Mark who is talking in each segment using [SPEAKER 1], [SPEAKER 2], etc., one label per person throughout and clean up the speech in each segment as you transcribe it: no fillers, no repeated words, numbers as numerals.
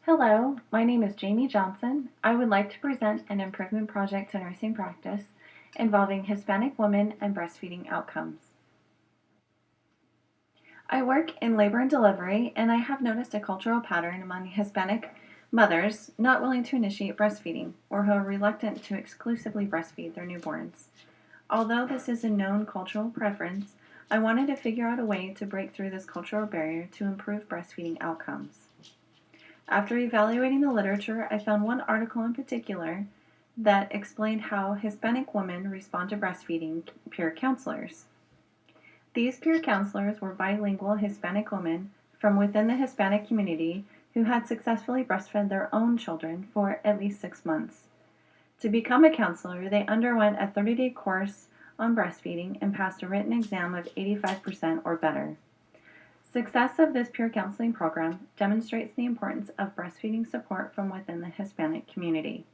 [SPEAKER 1] Hello, my name is Jaime Johnson. I would like to present an improvement project to nursing practice involving Hispanic women and breastfeeding outcomes. I work in labor and delivery, and I have noticed a cultural pattern among Hispanic mothers not willing to initiate breastfeeding or who are reluctant to exclusively breastfeed their newborns. Although this is a known cultural preference, I wanted to figure out a way to break through this cultural barrier to improve breastfeeding outcomes. After evaluating the literature, I found one article in particular that explained how Hispanic women respond to breastfeeding peer counselors. These peer counselors were bilingual Hispanic women from within the Hispanic community who had successfully breastfed their own children for at least 6 months. To become a counselor, they underwent a 30-day course on breastfeeding and passed a written exam of 85% or better. Success of this peer counseling program demonstrates the importance of breastfeeding support from within the Hispanic community.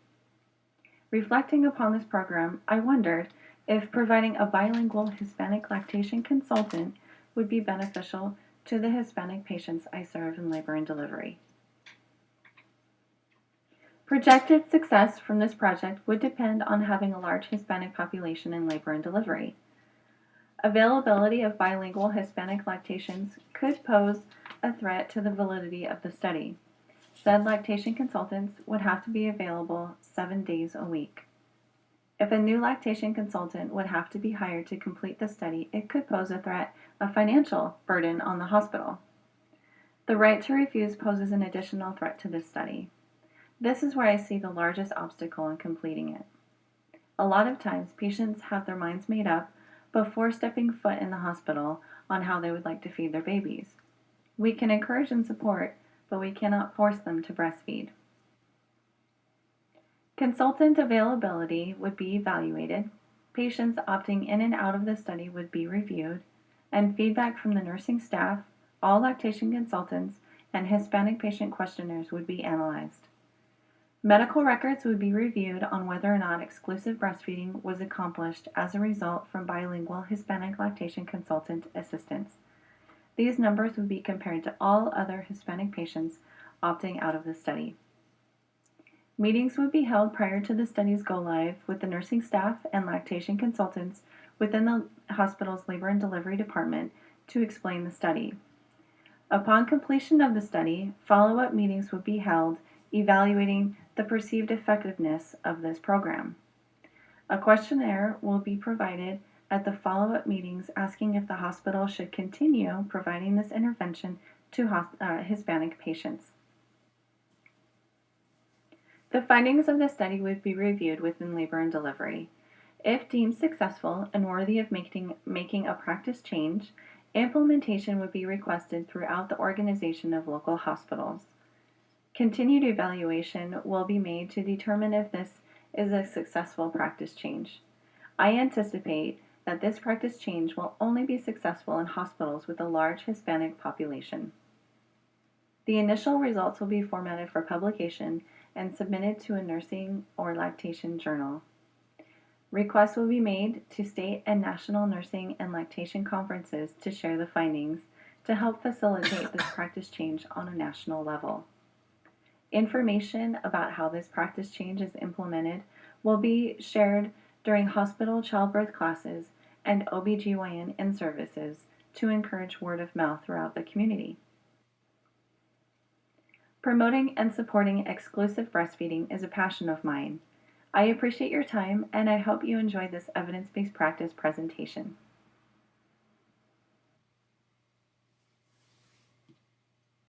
[SPEAKER 1] Reflecting upon this program, I wondered if providing a bilingual Hispanic lactation consultant would be beneficial to the Hispanic patients I serve in labor and delivery. Projected success from this project would depend on having a large Hispanic population in labor and delivery. Availability of bilingual Hispanic lactations could pose a threat to the validity of the study. Said lactation consultants would have to be available 7 days a week. If a new lactation consultant would have to be hired to complete the study, it could pose a threat of financial burden on the hospital. The right to refuse poses an additional threat to this study. This is where I see the largest obstacle in completing it. A lot of times, patients have their minds made up before stepping foot in the hospital on how they would like to feed their babies. We can encourage and support, but we cannot force them to breastfeed. Consultant availability would be evaluated, patients opting in and out of the study would be reviewed, and feedback from the nursing staff, all lactation consultants, and Hispanic patient questionnaires would be analyzed. Medical records would be reviewed on whether or not exclusive breastfeeding was accomplished as a result from bilingual Hispanic lactation consultant assistance. These numbers would be compared to all other Hispanic patients opting out of the study. Meetings would be held prior to the study's go live with the nursing staff and lactation consultants within the hospital's labor and delivery department to explain the study. Upon completion of the study, follow-up meetings would be held evaluating the perceived effectiveness of this program. A questionnaire will be provided at the follow-up meetings asking if the hospital should continue providing this intervention to Hispanic patients. The findings of the study would be reviewed within labor and delivery. If deemed successful and worthy of making a practice change, implementation would be requested throughout the organization of local hospitals. Continued evaluation will be made to determine if this is a successful practice change. I anticipate that this practice change will only be successful in hospitals with a large Hispanic population. The initial results will be formatted for publication and submitted to a nursing or lactation journal. Requests will be made to state and national nursing and lactation conferences to share the findings to help facilitate this practice change on a national level. Information about how this practice change is implemented will be shared during hospital childbirth classes and OBGYN in-services to encourage word of mouth throughout the community. Promoting and supporting exclusive breastfeeding is a passion of mine. I appreciate your time and I hope you enjoyed this evidence-based practice presentation.